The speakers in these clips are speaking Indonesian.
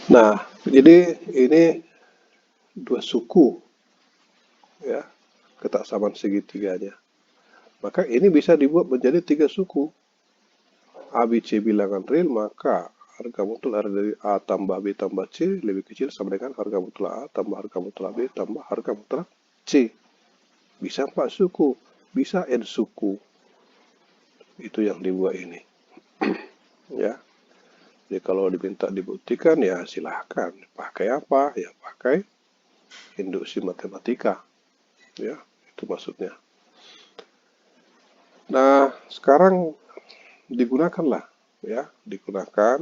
Nah, jadi ini dua suku ya, ketaksamaan segitiganya. Maka ini bisa dibuat menjadi tiga suku. A, B, C bilangan real, maka harga mutlak dari A tambah B tambah C lebih kecil sama dengan harga mutlak A tambah harga mutlak B tambah harga mutlak C. Bisa 4 suku, bisa N suku. Itu yang dibuat ini. Ya. Jadi kalau diminta dibuktikan ya silahkan. Pakai apa? Ya pakai induksi matematika. Ya, itu maksudnya. Nah, sekarang digunakanlah ya, digunakan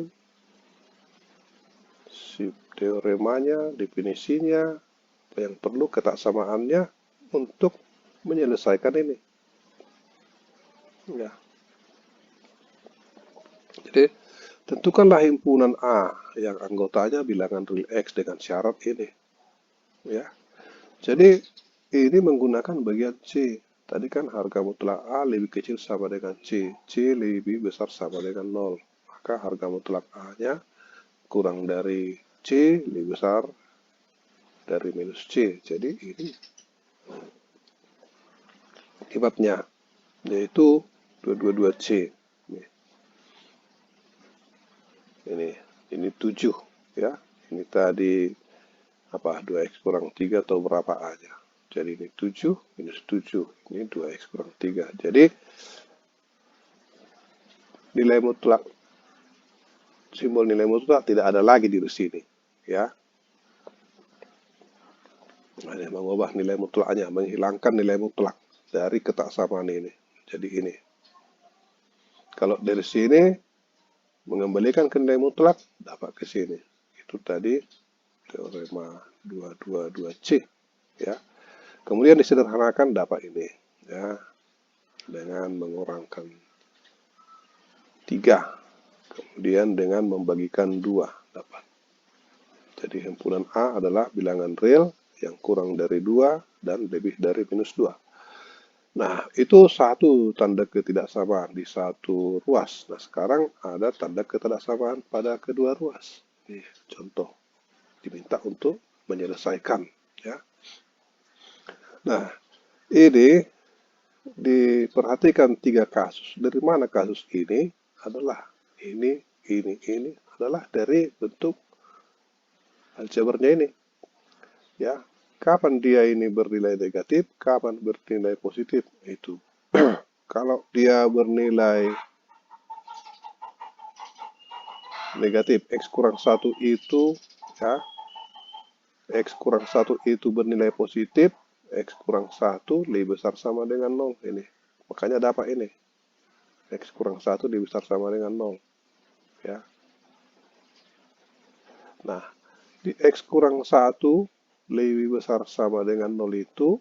si teoremanya, definisinya, yang perlu ketaksamaannya untuk menyelesaikan ini. Ya, jadi tentukanlah himpunan A yang anggotanya bilangan real X dengan syarat ini. Ya, jadi ini menggunakan bagian C. Tadi kan harga mutlak A lebih kecil sama dengan C. C lebih besar sama dengan 0. Maka harga mutlak A-nya kurang dari C lebih besar dari minus C. Jadi ini akibatnya, yaitu 222C. Ini 7 ya. Ini tadi apa 2x kurang 3 atau berapa aja. Jadi ini 7 minus 7. Ini 2x kurang 3. Jadi nilai mutlak, simbol nilai mutlak tidak ada lagi di sini ya. Ini mengubah nilai mutlaknya, menghilangkan nilai mutlak dari ketaksamaan ini. Jadi ini. Kalau dari sini mengembalikan ke nilai mutlak dapat ke sini. Itu tadi teorema 222C ya. Kemudian disederhanakan dapat ini ya, dengan mengurangkan 3, kemudian dengan membagikan 2 dapat. Jadi himpunan A adalah bilangan real yang kurang dari 2 dan lebih dari minus 2. Nah, itu satu tanda ketidaksamaan di satu ruas. Nah, sekarang ada tanda ketidaksamaan pada kedua ruas. Ini contoh, diminta untuk menyelesaikan ya. Nah, ini diperhatikan 3 kasus. Dari mana kasus ini? Adalah ini adalah dari bentuk aljabarnya ini. Ya, kapan dia ini bernilai negatif, kapan bernilai positif, itu. Kalau dia bernilai negatif, X kurang 1 itu, ya, X kurang 1 itu bernilai positif, X kurang 1 lebih besar sama dengan 0, ini. Makanya dapat ini. X kurang 1 lebih besar sama dengan 0. Ya. Nah, di X kurang 1 lebih besar sama dengan 0 itu,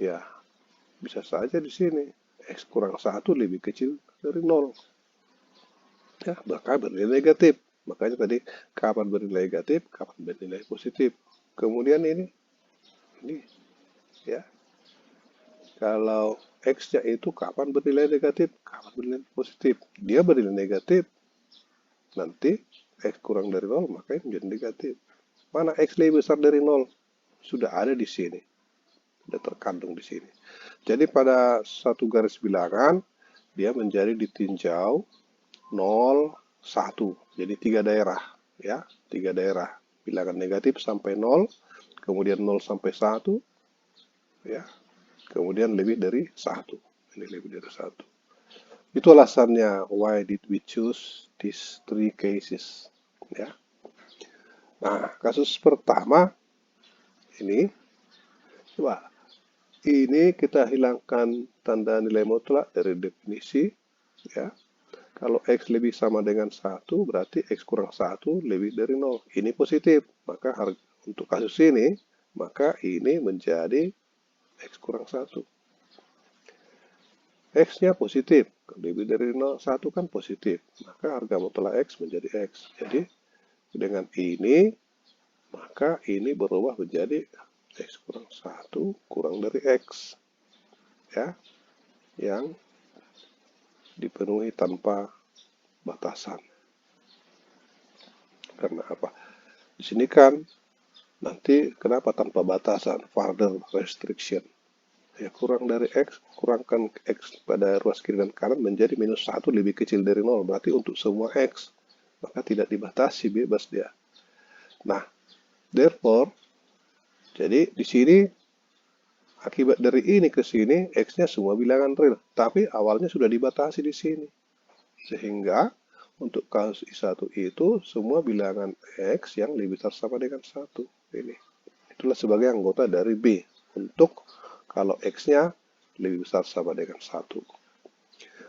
ya, bisa saja di sini. X kurang 1 lebih kecil dari 0. Ya, maka bernilai negatif. Makanya tadi kapan bernilai negatif, kapan bernilai positif. Kemudian ini ya. Kalau X-nya itu kapan bernilai negatif, kapan bernilai positif. Dia bernilai negatif, nanti X kurang dari 0, maka menjadi negatif. Mana X lebih besar dari 0? Sudah ada di sini. Sudah terkandung di sini. Jadi pada satu garis bilangan, dia menjadi ditinjau 0, 1. Jadi 3 daerah. Ya, 3 daerah. Bilangan negatif sampai 0, kemudian 0 sampai 1, ya, kemudian lebih dari 1. Ini lebih dari 1. Itu alasannya why did we choose these 3 cases. Ya. Nah, kasus pertama ini, coba ini kita hilangkan tanda nilai mutlak dari definisi. Ya. Kalau X lebih sama dengan 1, berarti X kurang 1 lebih dari 0. Ini positif. Maka untuk kasus ini, maka ini menjadi X kurang 1. X-nya positif. Lebih dari 0, 1 kan positif. Maka harga mutlak X menjadi X. Jadi, dengan ini, maka ini berubah menjadi X kurang 1 kurang dari X. Ya, yang dipenuhi tanpa batasan. Karena apa? Di sini kan nanti kenapa tanpa batasan, further restriction. Ya, kurang dari X, kurangkan X pada ruas kiri dan kanan menjadi minus 1 lebih kecil dari 0. Berarti untuk semua X, maka tidak dibatasi, bebas dia. Nah, therefore, jadi di sini akibat dari ini ke sini, X-nya semua bilangan real. Tapi awalnya sudah dibatasi di sini. Sehingga untuk kasus I1 itu semua bilangan X yang lebih besar sama dengan 1. Ini. Itulah sebagai anggota dari B. Untuk kalau X-nya lebih besar sama dengan 1.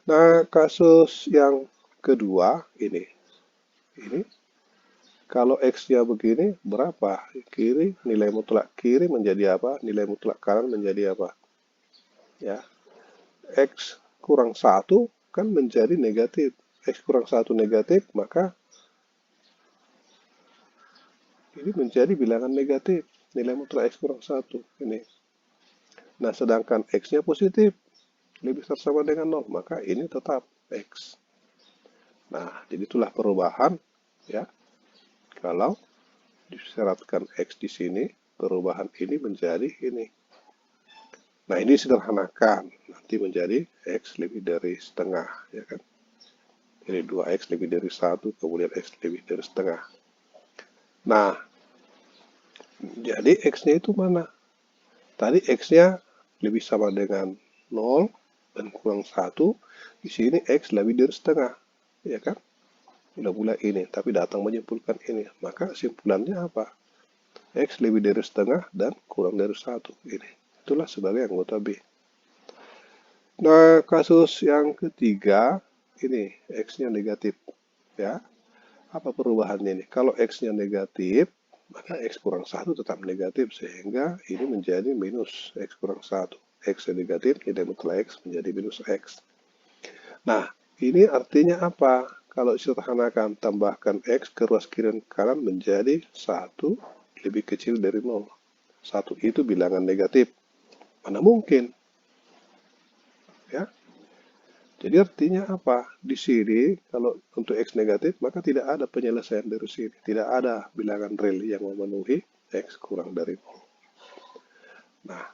Nah, kasus yang kedua ini. Kalau X-nya begini, berapa? Kiri, nilai mutlak kiri menjadi apa? Nilai mutlak kanan menjadi apa? Ya, X kurang 1 kan menjadi negatif. X kurang 1 negatif, maka ini menjadi bilangan negatif. Nilai mutlak X kurang 1. Ini. Nah, sedangkan X-nya positif, lebih besar sama dengan 0, maka ini tetap X. Nah, jadi itulah perubahan, ya. Kalau disyaratkan X di sini, perubahan ini menjadi ini. Nah, ini sederhanakan. Nanti menjadi X lebih dari setengah, ya kan. Jadi 2X lebih dari 1, kemudian X lebih dari setengah. Nah, jadi X-nya itu mana? Tadi X-nya lebih sama dengan 0 dan kurang 1. Di sini X lebih dari setengah, ya kan? Udah mulai ini, tapi datang menyimpulkan ini. Maka simpulannya apa? X lebih dari setengah dan kurang dari 1. Ini. Itulah sebagai anggota B. Nah, kasus yang ketiga, ini X-nya negatif. Ya, apa perubahannya ini? Kalau X-nya negatif, maka X kurang 1 tetap negatif. Sehingga ini menjadi minus X kurang 1. X-nya negatif, nilai mutlak X menjadi minus X. Nah, ini artinya apa? Kalau sederhanakan, tambahkan X ke ruas kiri dan kanan menjadi 1 lebih kecil dari 0. 1 itu bilangan negatif. Mana mungkin? Ya. Jadi artinya apa? Di sini, kalau untuk X negatif, maka tidak ada penyelesaian dari sini. Tidak ada bilangan real yang memenuhi X kurang dari 0. Nah,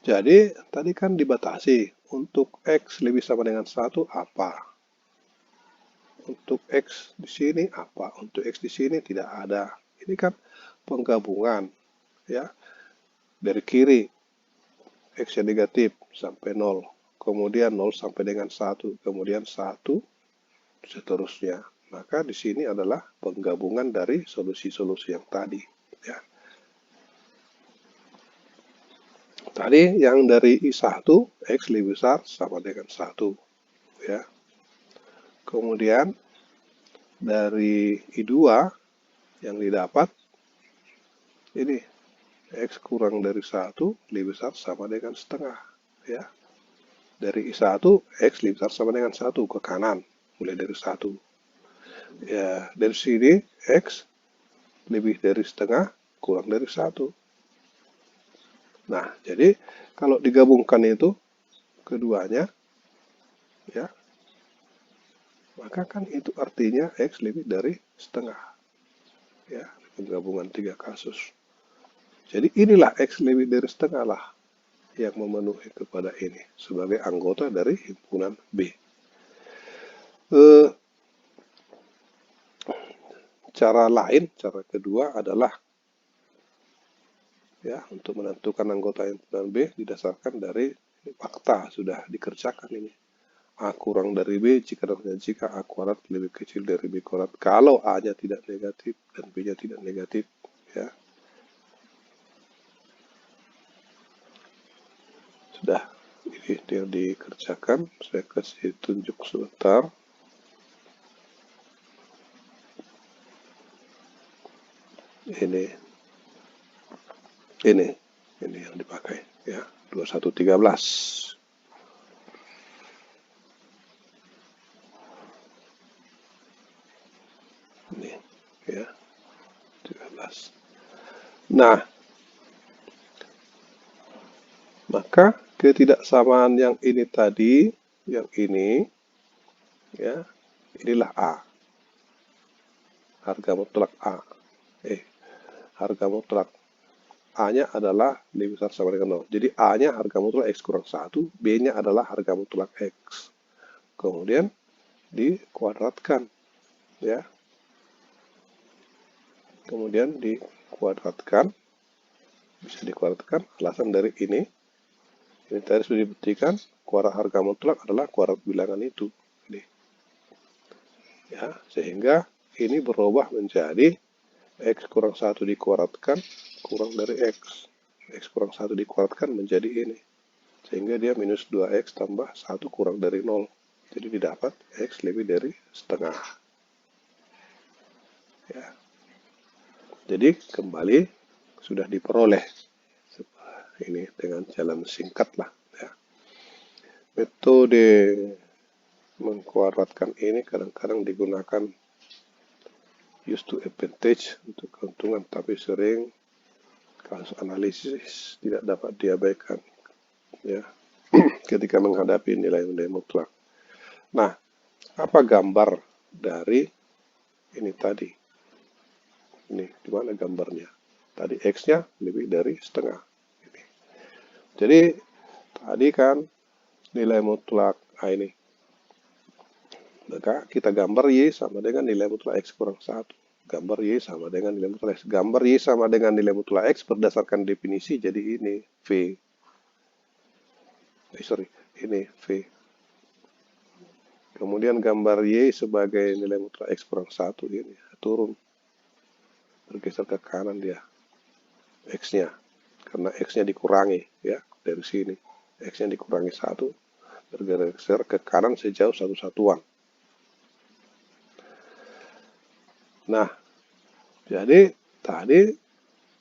jadi tadi kan dibatasi. Untuk X lebih sama dengan 1 apa? Untuk X di sini apa? Untuk X di sini tidak ada. Ini kan penggabungan, ya. Dari kiri X yang negatif sampai 0, kemudian 0 sampai dengan 1, kemudian 1, seterusnya. Maka di sini adalah penggabungan dari solusi-solusi yang tadi, ya. Tadi yang dari I1 X lebih besar sama dengan 1, ya. Kemudian dari I2 yang didapat ini X kurang dari 1 lebih besar sama dengan setengah, ya. Dari I1 X lebih besar sama dengan 1 ke kanan, mulai dari 1. Ya, dari sini X lebih dari setengah kurang dari 1. Nah, jadi kalau digabungkan itu keduanya, ya, maka kan itu artinya X lebih dari setengah. Ya, penggabungan 3 kasus. Jadi inilah X lebih dari setengah lah yang memenuhi kepada ini sebagai anggota dari himpunan B. Cara lain, cara kedua adalah, ya, untuk menentukan anggota himpunan B didasarkan dari fakta sudah dikerjakan ini. A kurang dari B jika A kuadrat lebih kecil dari B kuadrat. Kalau A-nya tidak negatif dan B-nya tidak negatif, ya. Sudah, ini dia dikerjakan. Saya kasih tunjuk sebentar. Ini yang dipakai, ya, 2113. Ini, ya, 13. Nah, maka ketidaksamaan yang ini tadi, yang ini, ya, inilah A. Harga mutlak A. Harga mutlak A-nya adalah lebih besar sama dengan 0. Jadi A-nya harga mutlak X kurang 1, B-nya adalah harga mutlak X. Kemudian dikuadratkan, ya. Kemudian dikuadratkan, bisa dikuadratkan, alasan dari ini tadi sudah dibuktikan, kuadrat harga mutlak adalah kuadrat bilangan itu. Ya, sehingga ini berubah menjadi X kurang 1 dikuadratkan kurang dari X. X kurang 1 dikuadratkan menjadi ini. Sehingga dia minus 2X tambah 1 kurang dari 0. Jadi didapat X lebih dari setengah. Ya. Jadi kembali sudah diperoleh. Ini dengan jalan singkat lah. Ya. Metode mengkuadratkan ini kadang-kadang digunakan use to advantage untuk keuntungan, tapi sering kasus analisis tidak dapat diabaikan, ya, ketika menghadapi nilai-nilai mutlak. Nah, apa gambar dari ini tadi? Ini di mana gambarnya? Tadi X-nya lebih dari setengah. Ini. Jadi tadi kan nilai mutlak ini. Maka kita gambar Y sama dengan nilai mutlak X kurang 1. Gambar Y sama dengan nilai mutlak X. Gambar Y sama dengan nilai mutlak X berdasarkan definisi, jadi ini V. Ini V. Kemudian gambar Y sebagai nilai mutlak X kurang 1, ini turun. Bergeser ke kanan dia. X-nya. Karena X-nya dikurangi, ya, dari sini. X-nya dikurangi 1. Bergeser ke kanan sejauh 1 satuan. Nah, jadi tadi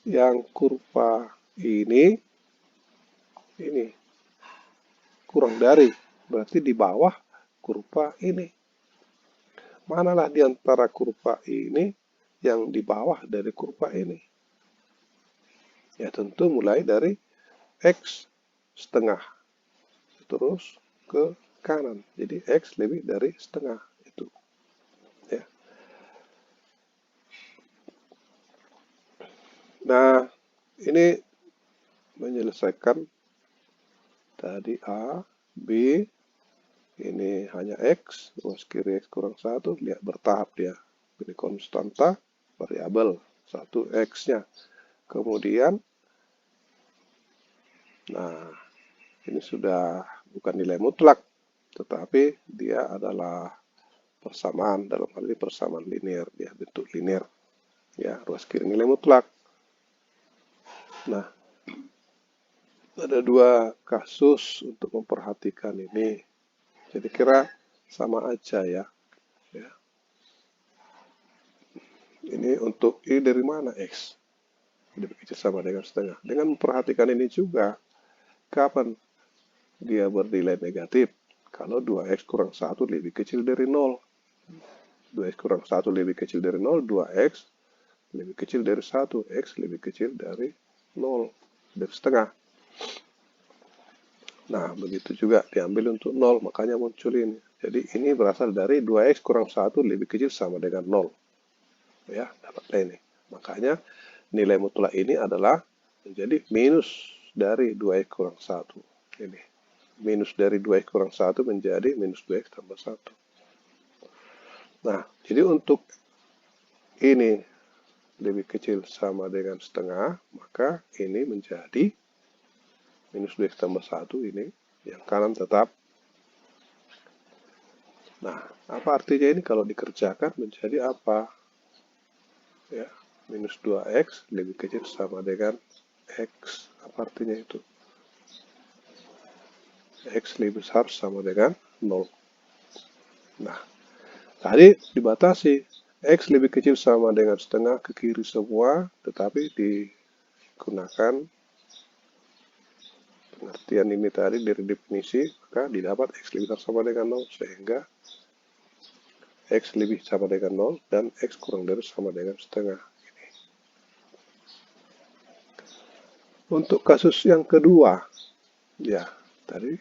yang kurva ini kurang dari, berarti di bawah kurva ini. Manalah di antara kurva ini yang di bawah dari kurva ini? Ya tentu mulai dari X setengah, terus ke kanan. Jadi X lebih dari setengah itu. Ya. Nah, ini menyelesaikan tadi A, B, ini hanya X, ruas kiri X kurang 1, lihat bertahap dia. Ini konstanta, variabel, 1 X-nya. Kemudian, nah, ini sudah bukan nilai mutlak, tetapi dia adalah persamaan, dalam hal ini persamaan linear, dia bentuk linear. Ya, ruas kiri nilai mutlak. Nah, ada dua kasus untuk memperhatikan ini. Jadi kira sama aja ya. Ini untuk ini dari mana X? Lebih kecil sama dengan setengah. Dengan memperhatikan ini juga, kapan dia bernilai negatif? Kalau 2X kurang 1 lebih kecil dari 0. 2X kurang 1 lebih kecil dari 0, 2X lebih kecil dari 1, X lebih kecil dari 0, dari setengah. Nah, begitu juga diambil untuk 0, makanya muncul ini. Jadi ini berasal dari 2X kurang 1 lebih kecil sama dengan 0. Ya, dapatlah ini. Makanya nilai mutlak ini adalah menjadi minus dari 2X kurang 1. Ini. Minus dari 2X kurang 1 menjadi minus 2X tambah 1. Nah, jadi untuk ini lebih kecil sama dengan setengah, maka ini menjadi minus 2X tambah 1 ini. Yang kanan tetap. Nah, apa artinya ini kalau dikerjakan menjadi apa? Ya, minus 2X lebih kecil sama dengan X. Apa artinya itu? X lebih besar sama dengan 0. Nah, tadi dibatasi. X lebih kecil sama dengan setengah ke kiri semua, tetapi digunakan pengertian ini tadi dari definisi, maka didapat X lebih besar sama dengan 0, sehingga X lebih sama dengan 0 dan X kurang dari sama dengan setengah. Ini. Untuk kasus yang kedua, ya, Tadi,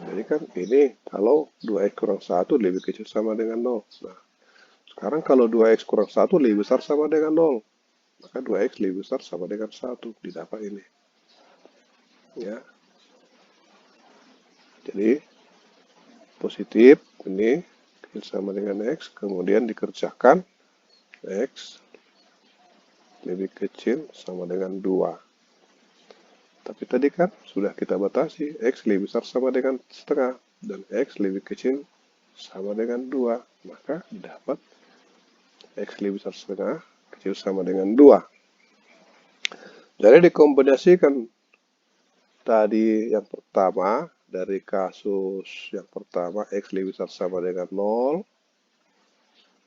jadi kan ini kalau 2x kurang 1 lebih kecil sama dengan 0. Nah, sekarang kalau 2x kurang 1 lebih besar sama dengan 0, maka 2x lebih besar sama dengan 1. Didapat ini. Ya. Jadi, positif ini kecil sama dengan x, kemudian dikerjakan x lebih kecil sama dengan 2. Tapi tadi kan sudah kita batasi, x lebih besar sama dengan setengah, dan x lebih kecil sama dengan 2. Maka dapat x lebih besar setengah, kecil sama dengan 2. Jadi dikombinasikan tadi yang pertama, dari kasus yang pertama, x lebih besar sama dengan 0.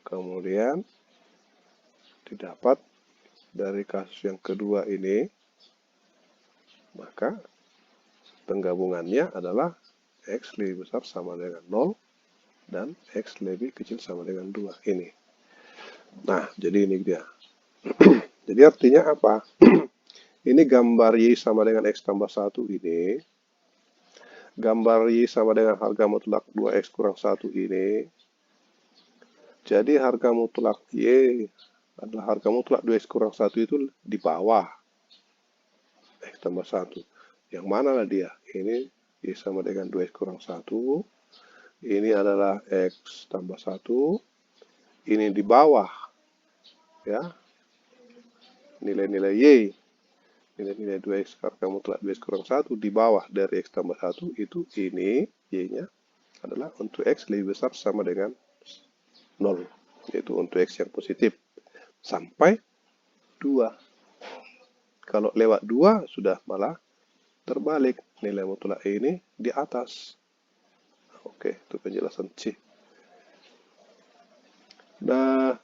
Kemudian didapat dari kasus yang kedua ini, maka penggabungannya adalah x lebih besar sama dengan 0 dan x lebih kecil sama dengan 2 ini. Nah, jadi ini dia. Jadi artinya apa? Ini gambar y sama dengan x tambah 1 ini. Gambar y sama dengan harga mutlak 2x kurang 1 ini. Jadi harga mutlak y adalah harga mutlak 2x kurang 1 itu di bawah x tambah 1. Yang mana lah dia? Ini y sama dengan 2x kurang 1. Ini adalah x tambah 1. Ini di bawah. Ya. Nilai-nilai y. Nilai-nilai 2x harga mutlak 2x kurang 1 di bawah dari x tambah 1 itu ini y-nya adalah untuk x lebih besar sama dengan 0. Yaitu untuk x yang positif. Sampai 2. Kalau lewat 2 sudah malah terbalik, nilai mutlak ini di atas. Oke, itu penjelasan C. Nah,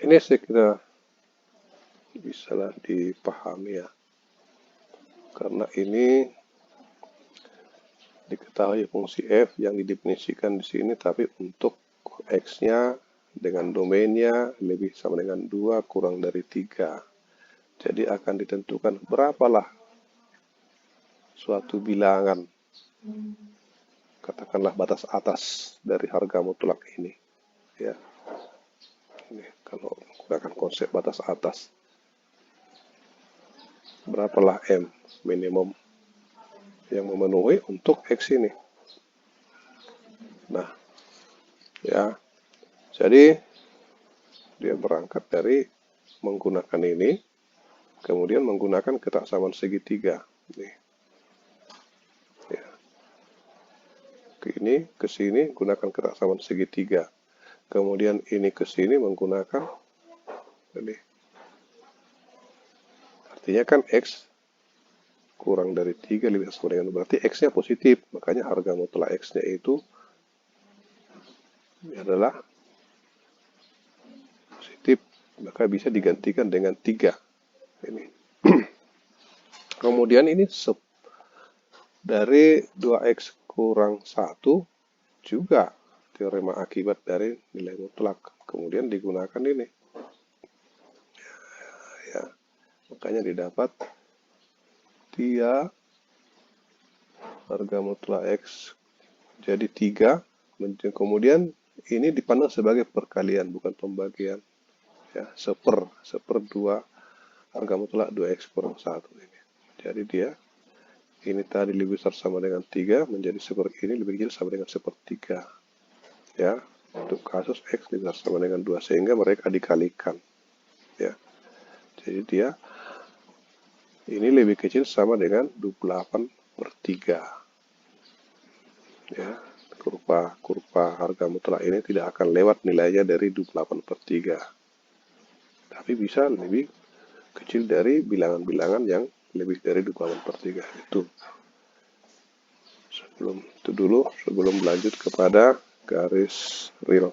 ini saya kira bisa dipahami ya. Karena ini diketahui fungsi f yang didefinisikan di sini, tapi untuk x-nya dengan domainnya lebih sama dengan 2 kurang dari 3. Jadi akan ditentukan berapalah suatu bilangan, katakanlah batas atas dari harga mutlak ini. Ya, ini kalau menggunakan konsep batas atas, berapalah m minimum yang memenuhi untuk x ini. Nah, ya, jadi dia berangkat dari menggunakan ini, kemudian menggunakan ketaksamaan segitiga. Nih. Ya. Ini ke sini gunakan ketaksamaan segitiga. Kemudian ini ke sini menggunakan ini. Artinya kan x kurang dari 3 lebih sama dengan, berarti x-nya positif. Makanya harga mutlak x-nya itu adalah positif. Maka bisa digantikan dengan 3. Ini. Kemudian ini dari 2x kurang 1 juga teorema akibat dari nilai mutlak. Kemudian digunakan ini. Ya, makanya didapat dia harga mutlak x jadi 3. Kemudian ini dipandang sebagai perkalian, bukan pembagian. Ya, seper 2 harga mutlak 2x kurang 1 ini. Jadi dia ini tadi lebih besar sama dengan 3, menjadi seperti ini lebih kecil sama dengan sepertiga. Ya, untuk kasus x lebih besar sama dengan 2, sehingga mereka dikalikan. Ya, jadi dia ini lebih kecil sama dengan 28/3. Ya, kurva harga mutlak ini tidak akan lewat nilainya dari 28/3. Tapi bisa lebih kecil dari bilangan-bilangan yang lebih dari 28/3 itu. Sebelum lanjut kepada garis real.